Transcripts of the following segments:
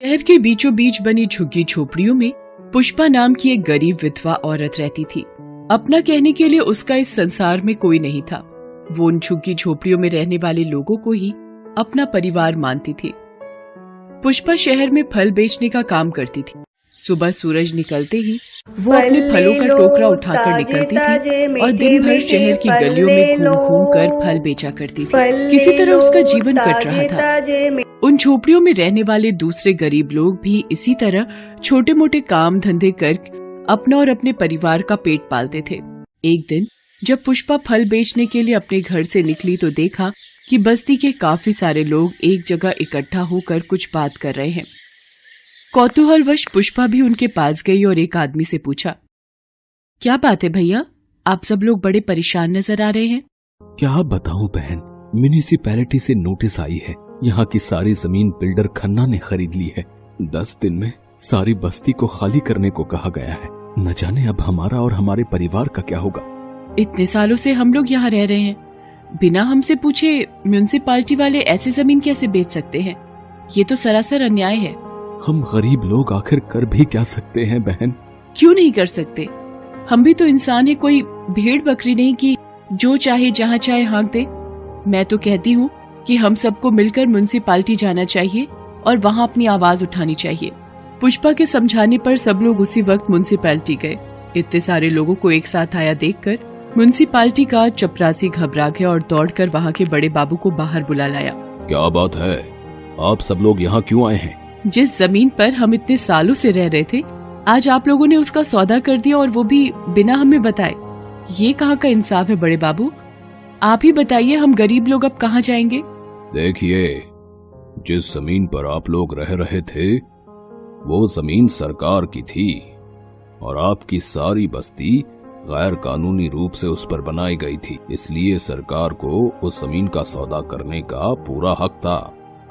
शहर के बीचों बीच बनी झुग्गी झोपड़ियों में पुष्पा नाम की एक गरीब विधवा औरत रहती थी। अपना कहने के लिए उसका इस संसार में कोई नहीं था। वो उन झुग्गी झोपड़ियों में रहने वाले लोगों को ही अपना परिवार मानती थी। पुष्पा शहर में फल बेचने का काम करती थी। सुबह सूरज निकलते ही वो अपने फलों का टोकरा उठाकर निकलती थी और दिन भर शहर की गलियों में घूम घूम कर फल बेचा करती थी। किसी तरह उसका जीवन कट रहा था। उन झोपड़ियों में रहने वाले दूसरे गरीब लोग भी इसी तरह छोटे मोटे काम धंधे कर अपना और अपने परिवार का पेट पालते थे। एक दिन जब पुष्पा फल बेचने के लिए अपने घर से निकली तो देखा कि बस्ती के काफी सारे लोग एक जगह इकट्ठा होकर कुछ बात कर रहे हैं। कौतूहलवश पुष्पा भी उनके पास गई और एक आदमी से पूछा, क्या बात है भैया, आप सब लोग बड़े परेशान नजर आ रहे हैं। क्या बताऊं बहन, म्युनिसिपैलिटी से नोटिस आई है। यहाँ की सारी जमीन बिल्डर खन्ना ने खरीद ली है। 10 दिन में सारी बस्ती को खाली करने को कहा गया है। न जाने अब हमारा और हमारे परिवार का क्या होगा। इतने सालों से हम लोग यहाँ रह रहे हैं, बिना हमसे पूछे म्युनिसिपैलिटी वाले ऐसी जमीन कैसे बेच सकते हैं? ये तो सरासर अन्याय है। हम गरीब लोग आखिर कर भी क्या सकते हैं बहन? क्यों नहीं कर सकते? हम भी तो इंसान है, कोई भेड़ बकरी नहीं कि जो चाहे जहाँ चाहे हाँक दे। मैं तो कहती हूँ कि हम सबको मिलकर म्युनिसिपैलिटी जाना चाहिए और वहाँ अपनी आवाज उठानी चाहिए। पुष्पा के समझाने पर सब लोग उसी वक्त म्युनिसिपैलिटी गए। इतने सारे लोगों को एक साथ आया देखकर म्युनिसिपैलिटी का चपरासी घबरा गया और दौड़कर वहाँ के बड़े बाबू को बाहर बुला लाया। क्या बात है, आप सब लोग यहाँ क्यों आए हैं? जिस जमीन पर हम इतने सालों से रह रहे थे, आज आप लोगों ने उसका सौदा कर दिया और वो भी बिना हमें बताए। ये कहाँ का इंसाफ है बड़े बाबू? आप ही बताइए, हम गरीब लोग अब कहाँ जाएंगे? देखिए, जिस जमीन पर आप लोग रह रहे थे वो जमीन सरकार की थी और आपकी सारी बस्ती गैर कानूनी रूप से उस पर बनाई गई थी, इसलिए सरकार को उस जमीन का सौदा करने का पूरा हक था।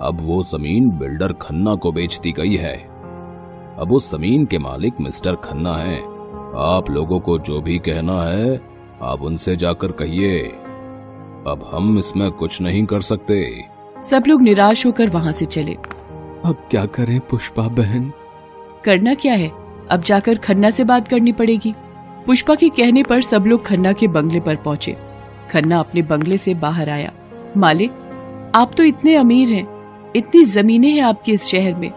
अब वो जमीन बिल्डर खन्ना को बेच दी गई है। अब उस जमीन के मालिक मिस्टर खन्ना हैं। आप लोगों को जो भी कहना है आप उनसे जाकर कहिए। अब हम इसमें कुछ नहीं कर सकते। सब लोग निराश होकर वहाँ से चले। अब क्या करें पुष्पा बहन? करना क्या है, अब जाकर खन्ना से बात करनी पड़ेगी। पुष्पा के कहने पर सब लोग खन्ना के बंगले पर पहुँचे। खन्ना अपने बंगले से बाहर आया। मालिक, आप तो इतने अमीर हैं, इतनी जमीनें हैं आपके इस शहर में,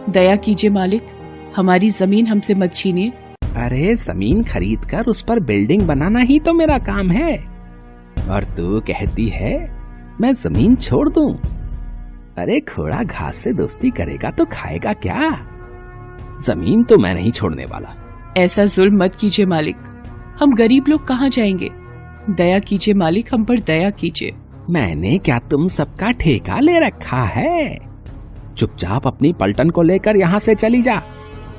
दया कीजिए मालिक, हमारी जमीन हमसे मत छीनिए। अरे जमीन खरीद कर उस पर बिल्डिंग बनाना ही तो मेरा काम है, और तू कहती है मैं जमीन छोड़ दूं? अरे घोड़ा घास से दोस्ती करेगा तो खाएगा क्या? जमीन तो मैं नहीं छोड़ने वाला। ऐसा जुल्म मत कीजिए मालिक, हम गरीब लोग कहाँ जाएंगे? दया कीजिए मालिक, हम पर दया कीजिए। मैंने क्या तुम सबका ठेका ले रखा है? चुपचाप अपनी पलटन को लेकर यहाँ से चली जा,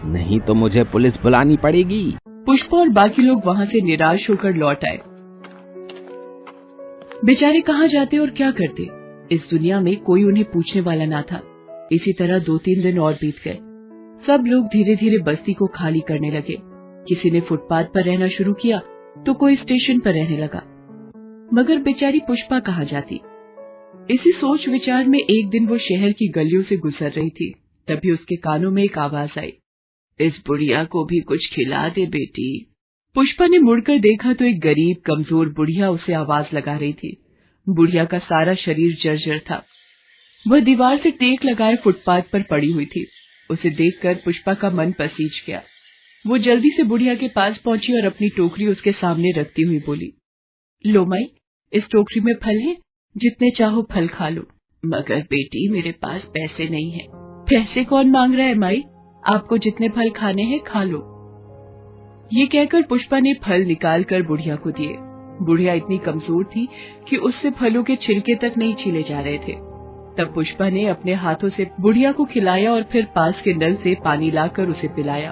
नहीं तो मुझे पुलिस बुलानी पड़ेगी। पुष्पा और बाकी लोग वहाँ से निराश होकर लौट आए। बेचारे कहाँ जाते और क्या करते? इस दुनिया में कोई उन्हें पूछने वाला ना था। इसी तरह 2-3 दिन और बीत गए। सब लोग धीरे धीरे बस्ती को खाली करने लगे। किसी ने फुटपाथ पर रहना शुरू किया तो कोई स्टेशन पर रहने लगा। मगर बेचारी पुष्पा कहाँ जाती? इसी सोच विचार में एक दिन वो शहर की गलियों से गुजर रही थी। तभी उसके कानों में एक आवाज आई, इस बुढ़िया को भी कुछ खिला दे बेटी। पुष्पा ने मुड़कर देखा तो एक गरीब कमजोर बुढ़िया उसे आवाज लगा रही थी। बुढ़िया का सारा शरीर जर्जर था। वह दीवार से टेक लगाए फुटपाथ पर पड़ी हुई थी। उसे देखकर पुष्पा का मन पसीज गया। वो जल्दी से बुढ़िया के पास पहुंची और अपनी टोकरी उसके सामने रखती हुई बोली, लो माई, इस टोकरी में फल है, जितने चाहो फल खा लो। मगर बेटी मेरे पास पैसे नहीं है। पैसे कौन मांग रहा है माई, आपको जितने फल खाने हैं खा लो। ये कहकर पुष्पा ने फल निकाल कर बुढ़िया को दिए। बुढ़िया इतनी कमजोर थी कि उससे फलों के छिलके तक नहीं छीले जा रहे थे। तब पुष्पा ने अपने हाथों से बुढ़िया को खिलाया और फिर पास के नल से पानी लाकर उसे पिलाया।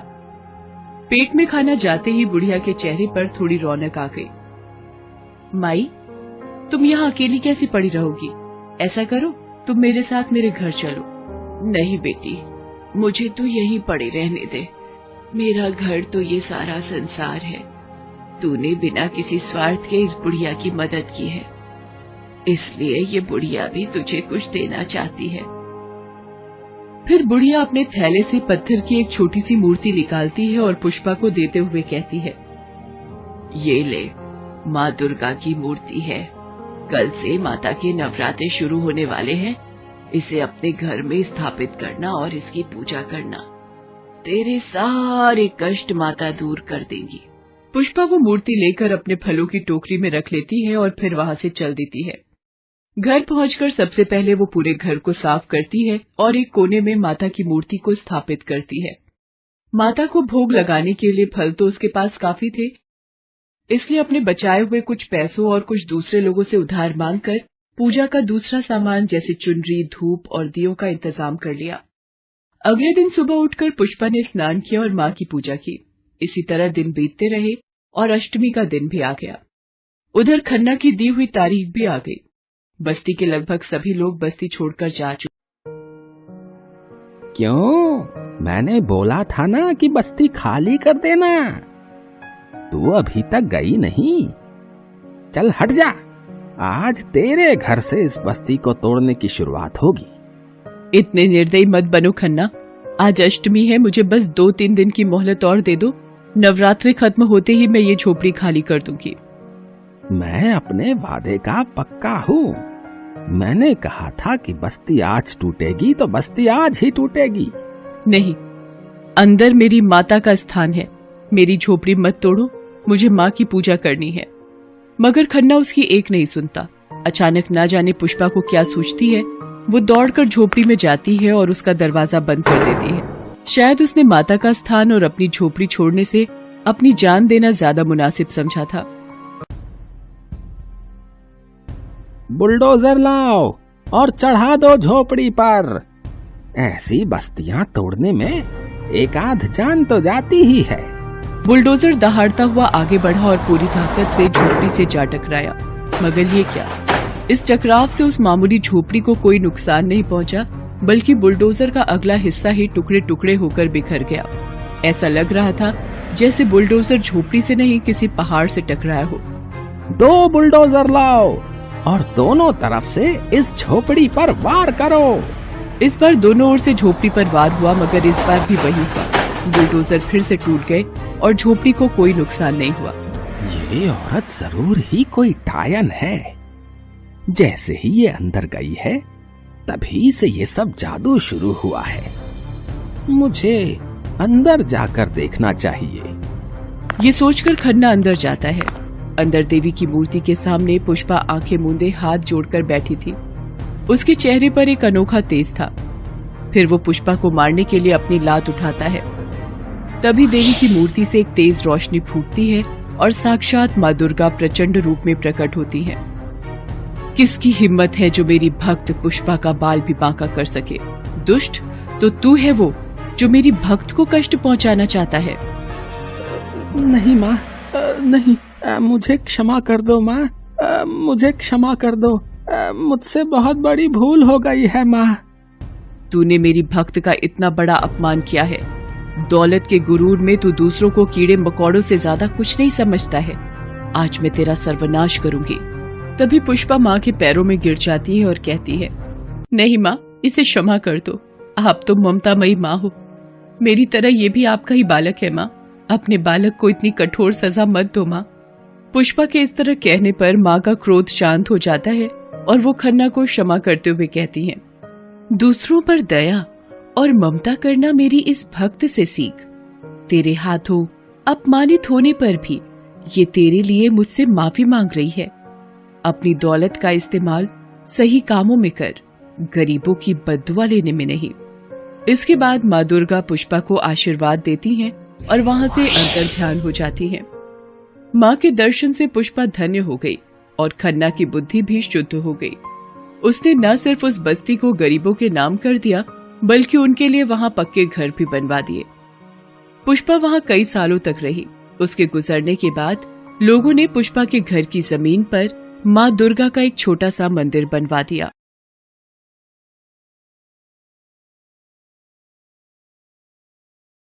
पेट में खाना जाते ही बुढ़िया के चेहरे पर थोड़ी रौनक आ गई। माई, तुम यहाँ अकेली कैसी पड़ी रहोगी? ऐसा करो, तुम मेरे साथ मेरे घर चलो। नहीं बेटी, मुझे तो यहीं पड़े रहने दे। मेरा घर तो ये सारा संसार है। तूने बिना किसी स्वार्थ के इस बुढ़िया की मदद की है, इसलिए ये बुढ़िया भी तुझे कुछ देना चाहती है। फिर बुढ़िया अपने थैले से पत्थर की एक छोटी सी मूर्ति निकालती है और पुष्पा को देते हुए कहती है, ये ले, माँ दुर्गा की मूर्ति है। कल से माता के नवरात्रे शुरू होने वाले हैं। इसे अपने घर में स्थापित करना और इसकी पूजा करना। तेरे सारे कष्ट माता दूर कर देंगी। पुष्पा वो मूर्ति लेकर अपने फलों की टोकरी में रख लेती है और फिर वहां से चल देती है। घर पहुंचकर सबसे पहले वो पूरे घर को साफ करती है और एक कोने में माता की मूर्ति को स्थापित करती है। माता को भोग लगाने के लिए फल तो उसके पास काफी थे, इसलिए अपने बचाए हुए कुछ पैसों और कुछ दूसरे लोगों से उधार मांगकर पूजा का दूसरा सामान जैसे चुनरी, धूप और दियों का इंतजाम कर लिया। अगले दिन सुबह उठकर पुष्पा ने स्नान किया और माँ की पूजा की। इसी तरह दिन बीतते रहे और अष्टमी का दिन भी आ गया। उधर खन्ना की दी हुई तारीख भी आ गई। बस्ती के लगभग सभी लोग बस्ती छोड़कर जा चुके। क्यों? मैंने बोला था ना कि बस्ती खाली कर देना। तू अभी तक गई नहीं। चल हट जा। आज तेरे घर से इस बस्ती को तोड़ने की शुरुआत होगी। इतने निर्दयी मत बनो खन्ना। आज अष्टमी है, मुझे बस 2-3 दिन की मोहलत और दे दो। नवरात्रि खत्म होते ही मैं ये झोपड़ी खाली कर दूंगी। मैं अपने वादे का पक्का हूँ। मैंने कहा था कि बस्ती आज टूटेगी तो बस्ती आज ही टूटेगी। नहीं, अंदर मेरी माता का स्थान है। मेरी झोपड़ी मत तोड़ो, मुझे माँ की पूजा करनी है। मगर खन्ना उसकी एक नहीं सुनता। अचानक ना जाने पुष्पा को क्या सूझती है, वो दौड़कर झोपड़ी में जाती है और उसका दरवाजा बंद कर देती है। शायद उसने माता का स्थान और अपनी झोपड़ी छोड़ने से अपनी जान देना ज्यादा मुनासिब समझा था। बुलडोजर लाओ और चढ़ा दो झोपड़ी पर। ऐसी बस्तियां तोड़ने में एक आध जान तो जाती ही है। बुलडोजर दहाड़ता हुआ आगे बढ़ा और पूरी ताकत से झोपड़ी से जा टकराया। मगर ये क्या, इस टकराव से उस मामूली झोपड़ी को कोई नुकसान नहीं पहुंचा, बल्कि बुलडोजर का अगला हिस्सा ही टुकड़े टुकड़े होकर बिखर गया। ऐसा लग रहा था जैसे बुलडोजर झोपड़ी से नहीं किसी पहाड़ से टकराया हो। 2 बुलडोजर लाओ और दोनों तरफ से इस झोपड़ी पर वार करो। इस बार दोनों ओर से झोपड़ी पर वार हुआ, मगर इस बार भी वही हुआ। बुलडोजर फिर से टूट गए और झोपड़ी को कोई नुकसान नहीं हुआ। ये औरत जरूर ही कोई टायन है। जैसे ही ये अंदर गई है तभी से ये सब जादू शुरू हुआ है। मुझे अंदर जाकर देखना चाहिए। ये सोचकर खन्ना अंदर जाता है। अंदर देवी की मूर्ति के सामने पुष्पा आंखें मूंदे हाथ जोड़कर बैठी थी। उसके चेहरे पर एक अनोखा तेज था। फिर वो पुष्पा को मारने के लिए अपनी लात उठाता है। तभी देवी की मूर्ति से एक तेज रोशनी फूटती है और साक्षात माँ दुर्गा प्रचंड रूप में प्रकट होती है। किसकी हिम्मत है जो मेरी भक्त पुष्पा का बाल भी बांका कर सके? दुष्ट, तो तू है वो जो मेरी भक्त को कष्ट पहुंचाना चाहता है। नहीं माँ, नहीं, मुझे क्षमा कर दो माँ, मुझे क्षमा कर दो। मुझसे बहुत बड़ी भूल हो गई है माँ। तूने मेरी भक्त का इतना बड़ा अपमान किया है। दौलत के गुरूर में तू दूसरों को कीड़े मकोड़ों से ज्यादा कुछ नहीं समझता है। आज मैं तेरा सर्वनाश करूंगी। तभी पुष्पा माँ के पैरों में गिर जाती है और कहती है, नहीं माँ, इसे क्षमा कर दो। आप तो ममतामयी माँ हो। मेरी तरह ये भी आपका ही बालक है माँ। अपने बालक को इतनी कठोर सजा मत दो माँ। पुष्पा के इस तरह कहने पर माँ का क्रोध शांत हो जाता है और वो खन्ना को क्षमा करते हुए कहती है, दूसरों पर दया और ममता करना मेरी इस भक्त से सीख। तेरे हाथों अपमानित होने पर भी ये तेरे लिए मुझसे माफी मांग रही है। अपनी दौलत का इस्तेमाल सही कामों में कर, गरीबों की बद्दुआ लेने में नहीं। इसके बाद माँ दुर्गा पुष्पा को आशीर्वाद देती हैं और वहां से अंतर ध्यान हो जाती है। माँ के दर्शन से पुष्पा धन्य हो गई और खन्ना की बुद्धि भी शुद्ध हो गई। उसने न सिर्फ उस बस्ती को गरीबों के नाम कर दिया, बल्कि उनके लिए वहां पक्के घर भी बनवा दिए। पुष्पा वहां कई सालों तक रही। उसके गुजरने के बाद लोगों ने पुष्पा के घर की जमीन पर माँ दुर्गा का एक छोटा सा मंदिर बनवा दिया।